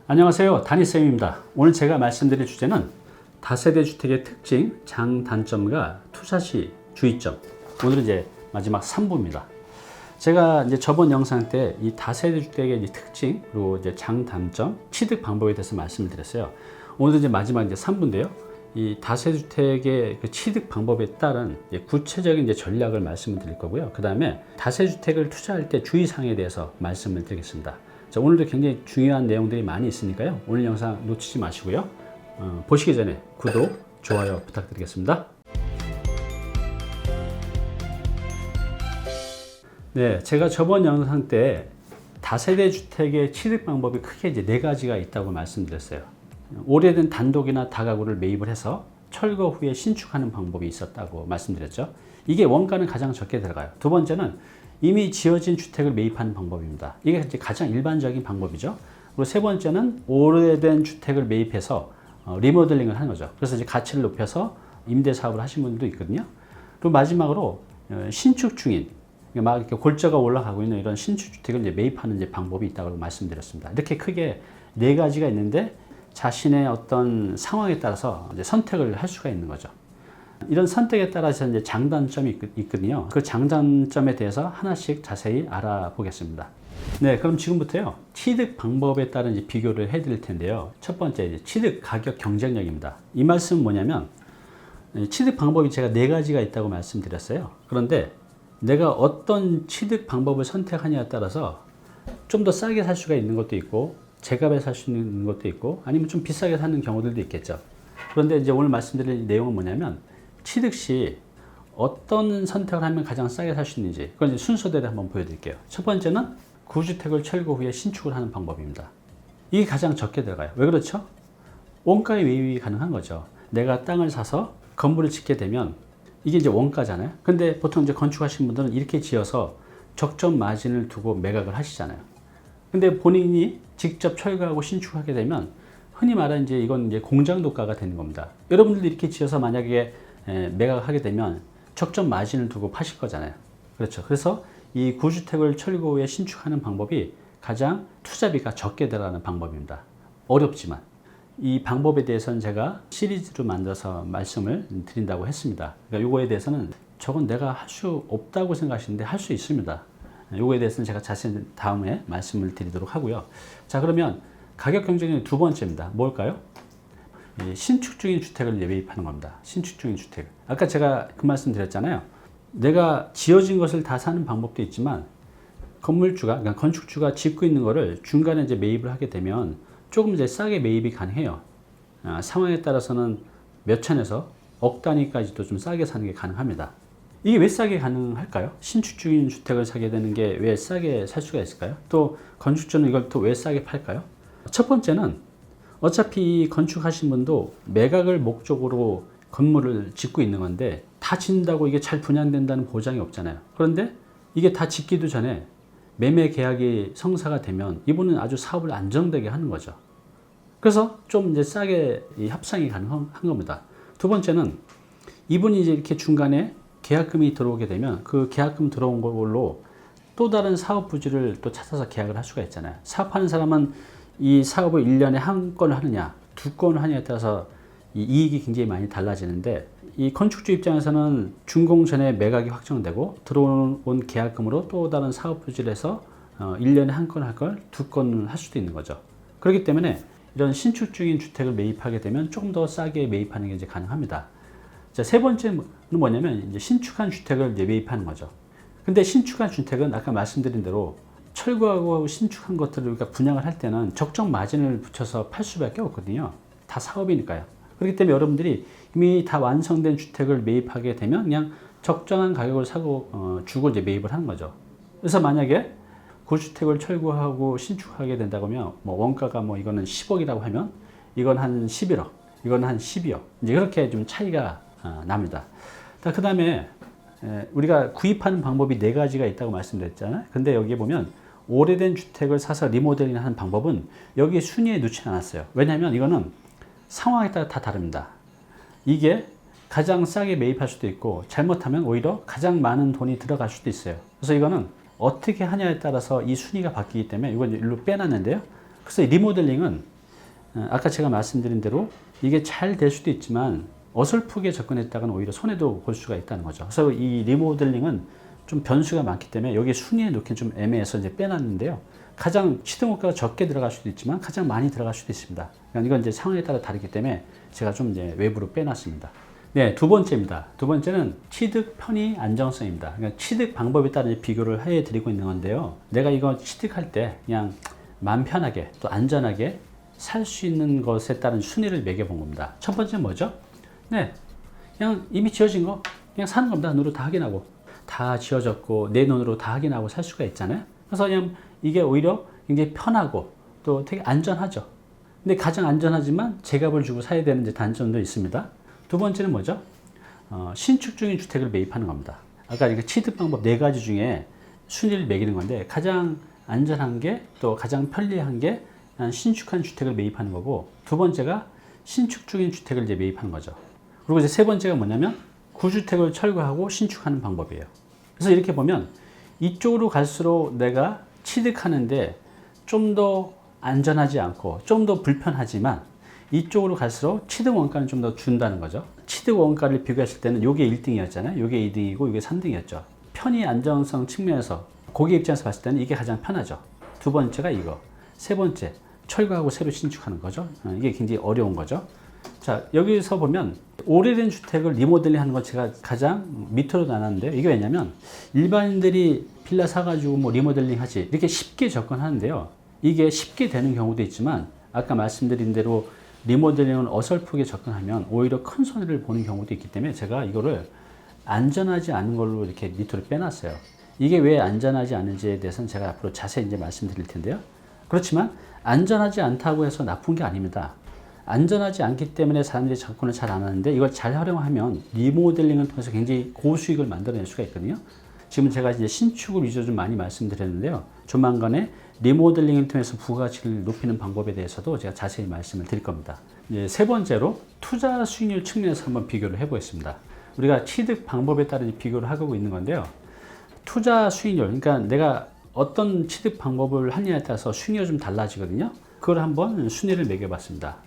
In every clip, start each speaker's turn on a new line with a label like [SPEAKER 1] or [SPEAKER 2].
[SPEAKER 1] 안녕하세요. 다니쌤입니다. 오늘 제가 말씀드릴 주제는 다세대 주택의 특징, 장단점과 투자 시 주의점. 오늘은 이제 마지막 3부입니다. 제가 이제 저번 영상 때 이 다세대 주택의 이제 특징, 그리고 이제 장단점, 취득 방법에 대해서 말씀을 드렸어요. 오늘은 이제 마지막 이제 3부인데요. 이 다세대 주택의 그 취득 방법에 따른 구체적인 이제 전략을 말씀을 드릴 거고요. 그 다음에 다세대 주택을 투자할 때 주의사항에 대해서 말씀을 드리겠습니다. 자, 오늘도 굉장히 중요한 내용들이 많이 있으니까요. 오늘 영상 놓치지 마시고요. 보시기 전에 구독, 좋아요 부탁드리겠습니다. 네, 제가 저번 영상 때 다세대 주택의 취득 방법이 크게 이제 4가지가 있다고 말씀드렸어요. 오래된 단독이나 다가구를 매입을 해서 철거 후에 신축하는 방법이 있었다고 말씀드렸죠. 이게 원가는 가장 적게 들어가요. 두 번째는 이미 지어진 주택을 매입하는 방법입니다. 이게 이제 가장 일반적인 방법이죠. 그리고 세 번째는 오래된 주택을 매입해서 리모델링을 하는 거죠. 그래서 이제 가치를 높여서 임대 사업을 하신 분들도 있거든요. 그리고 마지막으로 신축 중인, 막 이렇게 골자가 올라가고 있는 이런 신축 주택을 이제 매입하는 이제 방법이 있다고 말씀드렸습니다. 이렇게 크게 4가지가 있는데 자신의 어떤 상황에 따라서 이제 선택을 할 수가 있는 거죠. 이런 선택에 따라서 이제 장단점이 있거든요. 그 장단점에 대해서 하나씩 자세히 알아보겠습니다. 네, 그럼 지금부터요. 취득 방법에 따른 이제 비교를 해드릴 텐데요. 첫 번째, 이제 취득 가격 경쟁력입니다. 이 말씀은 뭐냐면, 취득 방법이 제가 4가지가 있다고 말씀드렸어요. 그런데 내가 어떤 취득 방법을 선택하냐에 따라서 좀 더 싸게 살 수가 있는 것도 있고, 제값에 살 수 있는 것도 있고, 아니면 좀 비싸게 사는 경우들도 있겠죠. 그런데 이제 오늘 말씀드릴 내용은 뭐냐면, 취득 시 어떤 선택을 하면 가장 싸게 살 수 있는지, 그건 이제 순서대로 한번 보여드릴게요. 첫 번째는 구주택을 철거 후에 신축을 하는 방법입니다. 이게 가장 적게 들어가요. 왜 그렇죠? 원가의 매입이 가능한 거죠. 내가 땅을 사서 건물을 짓게 되면 이게 이제 원가잖아요. 근데 보통 이제 건축하신 분들은 이렇게 지어서 적정 마진을 두고 매각을 하시잖아요. 근데 본인이 직접 철거하고 신축하게 되면 흔히 말하는 이건 이제 공장도가가 되는 겁니다. 여러분들도 이렇게 지어서 만약에 매각을 하게 되면 적정 마진을 두고 파실 거잖아요. 그렇죠. 그래서 이 구주택을 철거 후에 신축하는 방법이 가장 투자비가 적게 들어가는 방법입니다. 어렵지만 이 방법에 대해서는 제가 시리즈로 만들어서 말씀을 드린다고 했습니다. 그러니까 이거에 대해서는 저건 내가 할 수 없다고 생각하시는데 할 수 있습니다. 이거에 대해서는 제가 자세히 다음에 말씀을 드리도록 하고요. 자, 그러면 가격 경쟁력의 두 번째입니다. 뭘까요? 신축 중인 주택을 매입하는 겁니다. 신축 중인 주택. 아까 제가 그 말씀 드렸잖아요. 내가 지어진 것을 다 사는 방법도 있지만 건물주가, 그러니까 건축주가 짓고 있는 거를 중간에 이제 매입을 하게 되면 조금 이제 싸게 매입이 가능해요. 상황에 따라서는 몇 천에서 억 단위까지도 좀 싸게 사는 게 가능합니다. 이게 왜 싸게 가능할까요? 신축 중인 주택을 사게 되는 게 왜 싸게 살 수가 있을까요? 또 건축주는 이걸 또 왜 싸게 팔까요? 첫 번째는 어차피 건축하신 분도 매각을 목적으로 건물을 짓고 있는 건데 다 짓는다고 이게 잘 분양된다는 보장이 없잖아요. 그런데 이게 다 짓기도 전에 매매 계약이 성사가 되면 이분은 아주 사업을 안정되게 하는 거죠. 그래서 좀 이제 싸게 이 합상이 가능한 겁니다. 두 번째는 이분이 이제 이렇게 중간에 계약금이 들어오게 되면 그 계약금 들어온 걸로 또 다른 사업 부지를 또 찾아서 계약을 할 수가 있잖아요. 사업하는 사람은 이 사업을 1년에 한 건을 하느냐, 2건을 하느냐에 따라서 이 이익이 굉장히 많이 달라지는데 이 건축주 입장에서는 준공 전에 매각이 확정되고 들어온 계약금으로 또 다른 사업 부지를 해서 1년에 한 건 할 걸 2건을 할 수도 있는 거죠. 그렇기 때문에 이런 신축 중인 주택을 매입하게 되면 조금 더 싸게 매입하는 게 이제 가능합니다. 자, 세 번째는 뭐냐면 이제 신축한 주택을 이제 매입하는 거죠. 근데 신축한 주택은 아까 말씀드린 대로 철거하고 신축한 것들을 우리가 분양을 할 때는 적정 마진을 붙여서 팔 수밖에 없거든요. 다 사업이니까요. 그렇기 때문에 여러분들이 이미 다 완성된 주택을 매입하게 되면 그냥 적정한 가격을 주고 이제 매입을 하는 거죠. 그래서 만약에 그 주택을 철거하고 신축하게 된다고 하면 원가가 이거는 10억이라고 하면 이건 한 11억, 이건 한 12억. 이제 그렇게 좀 차이가 납니다. 그 다음에 우리가 구입하는 방법이 4가지가 있다고 말씀드렸잖아요. 근데 여기에 보면 오래된 주택을 사서 리모델링 하는 방법은 여기 순위에 넣지 않았어요. 왜냐하면 이거는 상황에 따라 다 다릅니다. 이게 가장 싸게 매입할 수도 있고 잘못하면 오히려 가장 많은 돈이 들어갈 수도 있어요. 그래서 이거는 어떻게 하냐에 따라서 이 순위가 바뀌기 때문에 이걸 일로 빼놨는데요. 그래서 리모델링은 아까 제가 말씀드린 대로 이게 잘 될 수도 있지만 어설프게 접근했다가는 오히려 손해도 볼 수가 있다는 거죠. 그래서 이 리모델링은 좀 변수가 많기 때문에 여기 순위에 놓기는 좀 애매해서 이제 빼놨는데요. 가장 취득원가가 적게 들어갈 수도 있지만 가장 많이 들어갈 수도 있습니다. 그러니까 이건 이제 상황에 따라 다르기 때문에 제가 좀 이제 외부로 빼놨습니다. 네, 두 번째입니다. 두 번째는 취득 편의 안정성입니다. 그러니까 취득 방법에 따라 비교를 해 드리고 있는 건데요. 내가 이거 취득할 때 그냥 마음 편하게 또 안전하게 살 수 있는 것에 따른 순위를 매겨본 겁니다. 첫 번째는 뭐죠? 네, 그냥 이미 지어진 거 그냥 사는 겁니다. 눈으로 다 확인하고 다 지어졌고 내 눈으로 다 확인하고 살 수가 있잖아요. 그래서 그냥 이게 오히려 굉장히 편하고 또 되게 안전하죠. 근데 가장 안전하지만 제값을 주고 사야 되는 이제 단점도 있습니다. 두 번째는 뭐죠? 신축 중인 주택을 매입하는 겁니다. 아까 이렇게 취득 방법 네 가지 중에 순위를 매기는 건데 가장 안전한 게 또 가장 편리한 게 신축한 주택을 매입하는 거고 두 번째가 신축 중인 주택을 이제 매입하는 거죠. 그리고 이제 세 번째가 뭐냐면 구주택을 철거하고 신축하는 방법이에요. 그래서 이렇게 보면 이쪽으로 갈수록 내가 취득하는데 좀 더 안전하지 않고 좀 더 불편하지만 이쪽으로 갈수록 취득 원가는 좀 더 준다는 거죠. 취득 원가를 비교했을 때는 이게 1등이었잖아요. 이게 2등이고 이게 3등이었죠. 편의 안정성 측면에서 고객 입장에서 봤을 때는 이게 가장 편하죠. 두 번째가 이거. 세 번째, 철거하고 새로 신축하는 거죠. 이게 굉장히 어려운 거죠. 자, 여기서 보면 오래된 주택을 리모델링 하는 것 제가 가장 밑으로 나눴는데요. 이게 왜냐면 일반인들이 빌라 사가지고 뭐 리모델링 하지 이렇게 쉽게 접근하는데요. 이게 쉽게 되는 경우도 있지만 아까 말씀드린 대로 리모델링을 어설프게 접근하면 오히려 큰 손해를 보는 경우도 있기 때문에 제가 이거를 안전하지 않은 걸로 이렇게 밑으로 빼놨어요. 이게 왜 안전하지 않은지에 대해서는 제가 앞으로 자세히 이제 말씀드릴 텐데요. 그렇지만 안전하지 않다고 해서 나쁜 게 아닙니다. 안전하지 않기 때문에 사람들이 접근을 잘 안 하는데 이걸 잘 활용하면 리모델링을 통해서 굉장히 고수익을 만들어낼 수가 있거든요. 지금 제가 이제 신축을 위주로 좀 많이 말씀드렸는데요. 조만간에 리모델링을 통해서 부가가치를 높이는 방법에 대해서도 제가 자세히 말씀을 드릴 겁니다. 이제 세 번째로 투자 수익률 측면에서 한번 비교를 해보겠습니다. 우리가 취득 방법에 따른 비교를 하고 있는 건데요. 투자 수익률, 그러니까 내가 어떤 취득 방법을 하느냐에 따라서 수익률이 좀 달라지거든요. 그걸 한번 순위를 매겨봤습니다.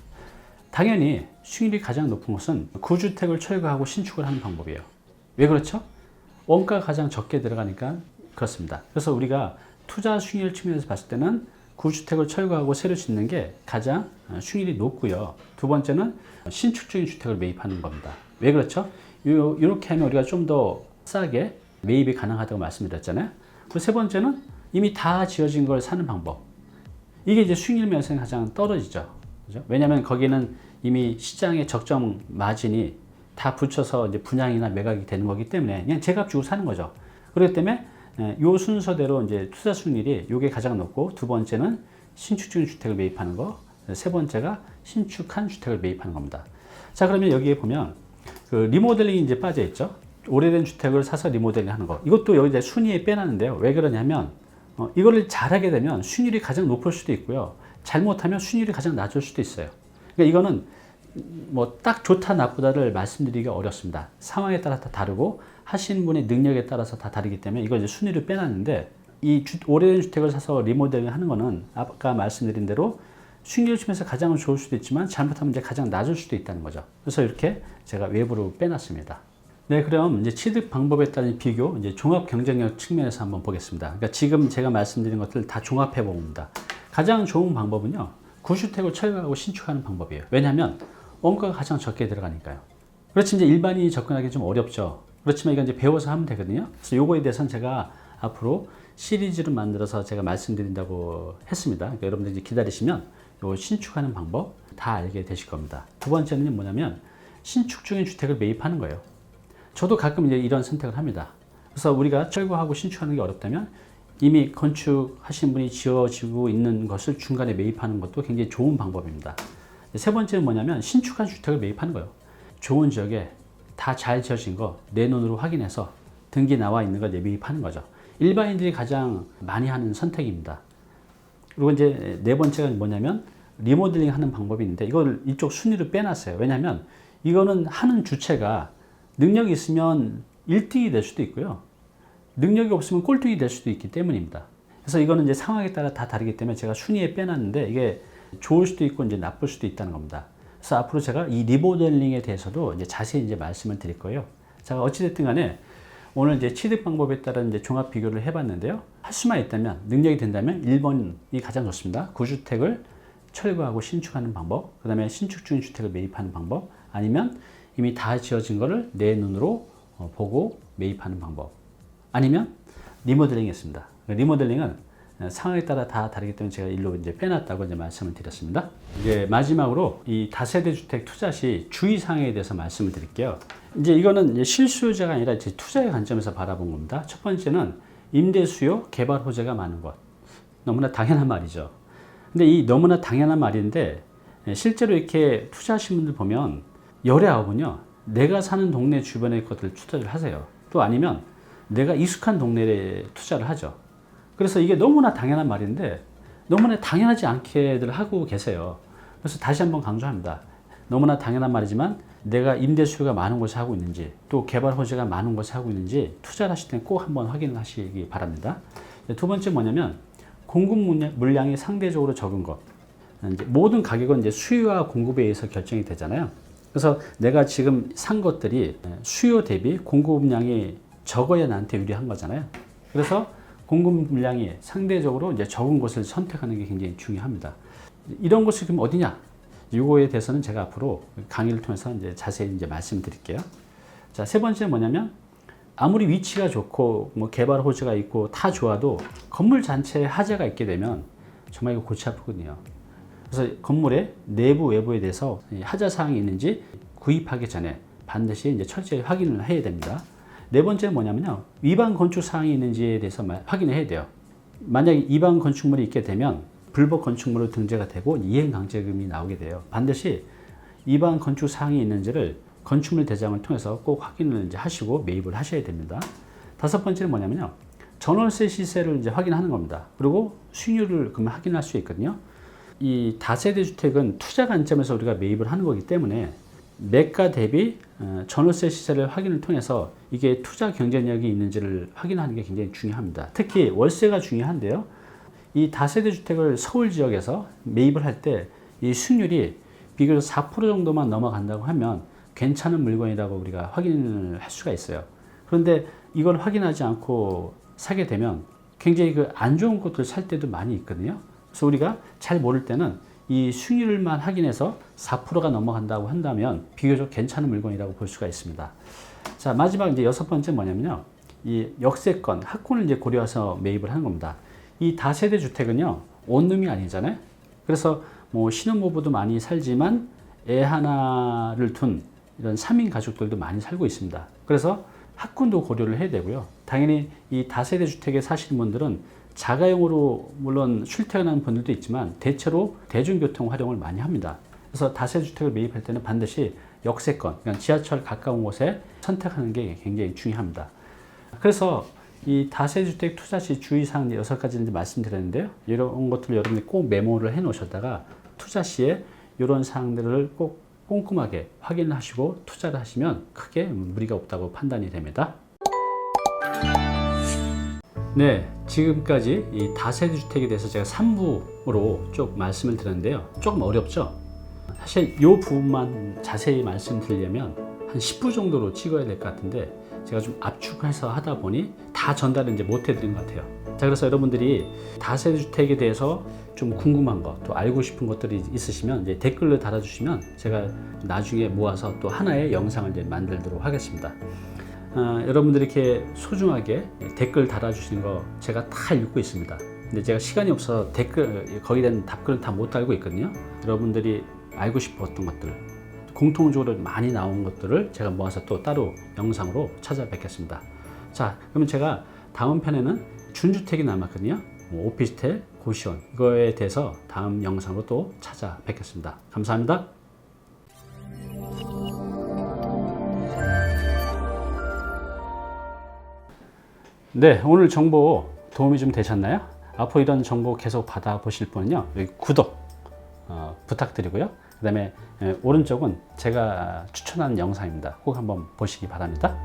[SPEAKER 1] 당연히 수익률이 가장 높은 것은 구주택을 철거하고 신축을 하는 방법이에요. 왜 그렇죠? 원가가 가장 적게 들어가니까 그렇습니다. 그래서 우리가 투자 수익률 측면에서 봤을 때는 구주택을 철거하고 새로 짓는 게 가장 수익률이 높고요. 두 번째는 신축 중인 주택을 매입하는 겁니다. 왜 그렇죠? 이렇게 하면 우리가 좀 더 싸게 매입이 가능하다고 말씀드렸잖아요. 그리고 세 번째는 이미 다 지어진 걸 사는 방법. 이게 이제 수익률 면에서는 가장 떨어지죠. 그죠? 왜냐하면 거기는 이미 시장의 적정 마진이 다 붙여서 이제 분양이나 매각이 되는 거기 때문에 그냥 제값 주고 사는 거죠. 그렇기 때문에 요 순서대로 이제 투자 수익률이 요게 가장 높고 두 번째는 신축 중인 주택을 매입하는 거, 세 번째가 신축한 주택을 매입하는 겁니다. 자, 그러면 여기에 보면 그 리모델링이 이제 빠져 있죠. 오래된 주택을 사서 리모델링 하는 거. 이것도 여기 이제 순위에 빼놨는데요. 왜 그러냐면 이거를 잘하게 되면 수익률이 가장 높을 수도 있고요. 잘못하면 수익률이 가장 낮을 수도 있어요. 그러니까 이거는 뭐 딱 좋다 나쁘다를 말씀드리기가 어렵습니다. 상황에 따라 다 다르고 하시는 분의 능력에 따라서 다 다르기 때문에 이걸 이제 순위를 빼놨는데 이 오래된 주택을 사서 리모델링 하는 거는 아까 말씀드린 대로 수익률 측면에서 가장 좋을 수도 있지만 잘못하면 이제 가장 낮을 수도 있다는 거죠. 그래서 이렇게 제가 외부로 빼놨습니다. 네, 그럼 이제 취득 방법에 따른 비교, 이제 종합 경쟁력 측면에서 한번 보겠습니다. 그러니까 지금 제가 말씀드린 것들 다 종합해 봅니다. 가장 좋은 방법은요, 구주택을 철거하고 신축하는 방법이에요. 왜냐하면 원가가 가장 적게 들어가니까요. 그렇지 이제 일반인이 접근하기 좀 어렵죠. 그렇지만 이건 이제 배워서 하면 되거든요. 그래서 요거에 대해서는 제가 앞으로 시리즈로 만들어서 제가 말씀드린다고 했습니다. 그러니까 여러분들 이제 기다리시면 요 신축하는 방법 다 알게 되실 겁니다. 두 번째는 뭐냐면 신축 중인 주택을 매입하는 거예요. 저도 가끔 이제 이런 선택을 합니다. 그래서 우리가 철거하고 신축하는 게 어렵다면 이미 건축하신 분이 지어지고 있는 것을 중간에 매입하는 것도 굉장히 좋은 방법입니다. 세 번째는 뭐냐면 신축한 주택을 매입하는 거예요. 좋은 지역에 다 잘 지어진 거 내 눈으로 확인해서 등기 나와 있는 걸 매입하는 거죠. 일반인들이 가장 많이 하는 선택입니다. 그리고 이제 네 번째가 뭐냐면 리모델링 하는 방법이 있는데 이걸 이쪽 순위를 빼놨어요. 왜냐하면 이거는 하는 주체가 능력이 있으면 1등이 될 수도 있고요. 능력이 없으면 꼴등이 될 수도 있기 때문입니다. 그래서 이거는 이제 상황에 따라 다 다르기 때문에 제가 순위에 빼놨는데 이게 좋을 수도 있고 이제 나쁠 수도 있다는 겁니다. 그래서 앞으로 제가 이 리모델링에 대해서도 이제 자세히 이제 말씀을 드릴 거예요. 자, 어찌됐든 간에 오늘 이제 취득 방법에 따른 이제 종합 비교를 해봤는데요. 할 수만 있다면, 능력이 된다면 1번이 가장 좋습니다. 구주택을 철거하고 신축하는 방법, 그 다음에 신축 중인 주택을 매입하는 방법, 아니면 이미 다 지어진 거를 내 눈으로 보고 매입하는 방법, 아니면 리모델링이 있습니다. 리모델링은 상황에 따라 다 다르기 때문에 제가 일로 이제 빼놨다고 이제 말씀을 드렸습니다. 이제 마지막으로 이 다세대 주택 투자 시 주의사항에 대해서 말씀을 드릴게요. 이제 이거는 이제 실수요자가 아니라 이제 투자의 관점에서 바라본 겁니다. 첫 번째는 임대 수요, 개발 호재가 많은 것. 너무나 당연한 말이죠. 근데 이 너무나 당연한 말인데 실제로 이렇게 투자하시는 분들 보면 열의 아홉은요, 내가 사는 동네 주변의 것들 투자를 하세요. 또 아니면 내가 익숙한 동네에 투자를 하죠. 그래서 이게 너무나 당연한 말인데 너무나 당연하지 않게들 하고 계세요. 그래서 다시 한번 강조합니다. 너무나 당연한 말이지만 내가 임대 수요가 많은 곳에 하고 있는지, 또 개발 호재가 많은 곳에 하고 있는지 투자를 하실 때는 꼭 한번 확인을 하시기 바랍니다. 두 번째 뭐냐면 공급 물량이 상대적으로 적은 것. 이제 모든 가격은 이제 수요와 공급에 의해서 결정이 되잖아요. 그래서 내가 지금 산 것들이 수요 대비 공급량이 적어야 나한테 유리한 거잖아요. 그래서 공급 물량이 상대적으로 이제 적은 곳을 선택하는 게 굉장히 중요합니다. 이런 곳이 그럼 어디냐? 이거에 대해서는 제가 앞으로 강의를 통해서 이제 자세히 이제 말씀드릴게요. 자, 세 번째 뭐냐면 아무리 위치가 좋고 뭐 개발 호재가 있고 다 좋아도 건물 자체에 하자가 있게 되면 정말 이거 골치 아프거든요. 그래서 건물의 내부 외부에 대해서 하자 사항이 있는지 구입하기 전에 반드시 이제 철저히 확인을 해야 됩니다. 네 번째는 뭐냐면요, 위반 건축 사항이 있는지에 대해서 확인을 해야 돼요. 만약에 위반 건축물이 있게 되면 불법 건축물로 등재가 되고 이행 강제금이 나오게 돼요. 반드시 위반 건축 사항이 있는지를 건축물 대장을 통해서 꼭 확인을 이제 하시고 매입을 하셔야 됩니다. 다섯 번째는 뭐냐면요, 전월세 시세를 이제 확인하는 겁니다. 그리고 수익률을 그러면 확인할 수 있거든요. 이 다세대 주택은 투자 관점에서 우리가 매입을 하는 거기 때문에 매가 대비 전월세 시세를 확인을 통해서 이게 투자 경쟁력이 있는지를 확인하는 게 굉장히 중요합니다. 특히 월세가 중요한데요. 이 다세대 주택을 서울 지역에서 매입을 할 때 이 수익률이 비교적 4% 정도만 넘어간다고 하면 괜찮은 물건이라고 우리가 확인을 할 수가 있어요. 그런데 이걸 확인하지 않고 사게 되면 굉장히 그 안 좋은 것들 살 때도 많이 있거든요. 그래서 우리가 잘 모를 때는 이 수익률만 확인해서 4%가 넘어간다고 한다면 비교적 괜찮은 물건이라고 볼 수가 있습니다. 자, 마지막 이제 여섯 번째 뭐냐면요, 이 역세권, 학군을 이제 고려해서 매입을 하는 겁니다. 이 다세대 주택은요, 원룸이 아니잖아요. 그래서 뭐 신혼부부도 많이 살지만 애 하나를 둔 이런 3인 가족들도 많이 살고 있습니다. 그래서 학군도 고려를 해야 되고요. 당연히 이 다세대 주택에 사시는 분들은 자가용으로 물론 출퇴근하는 분들도 있지만 대체로 대중교통 활용을 많이 합니다. 그래서 다세대 주택을 매입할 때는 반드시 역세권, 그러니까 지하철 가까운 곳에 선택하는 게 굉장히 중요합니다. 그래서 이 다세대 주택 투자 시 주의사항 6가지를 말씀드렸는데요. 이런 것들을 여러분이 꼭 메모를 해 놓으셨다가 투자 시에 이런 사항들을 꼭 꼼꼼하게 확인하시고 투자를 하시면 크게 무리가 없다고 판단이 됩니다. 네, 지금까지 이 다세대 주택에 대해서 제가 3부로 쭉 말씀을 드렸는데요. 조금 어렵죠? 사실 이 부분만 자세히 말씀드리려면 한 10부 정도로 찍어야 될 것 같은데 제가 좀 압축해서 하다 보니 다 전달을 이제 못 해드린 것 같아요. 자, 그래서 여러분들이 다세대 주택에 대해서 좀 궁금한 것, 또 알고 싶은 것들이 있으시면 이제 댓글로 달아주시면 제가 나중에 모아서 또 하나의 영상을 이제 만들도록 하겠습니다. 여러분들이 이렇게 소중하게 댓글 달아주시는 거 제가 다 읽고 있습니다. 근데 제가 시간이 없어서 댓글, 거기에 대한 답글은 다 못 달고 있거든요. 여러분들이 알고 싶었던 것들, 공통적으로 많이 나온 것들을 제가 모아서 또 따로 영상으로 찾아뵙겠습니다. 자, 그러면 제가 다음 편에는 준주택이 남았거든요. 오피스텔, 고시원, 이거에 대해서 다음 영상으로 또 찾아뵙겠습니다. 감사합니다. 네, 오늘 정보 도움이 좀 되셨나요? 앞으로 이런 정보 계속 받아보실 분은요, 여기 구독 부탁드리고요. 그 다음에 오른쪽은 제가 추천하는 영상입니다. 꼭 한번 보시기 바랍니다.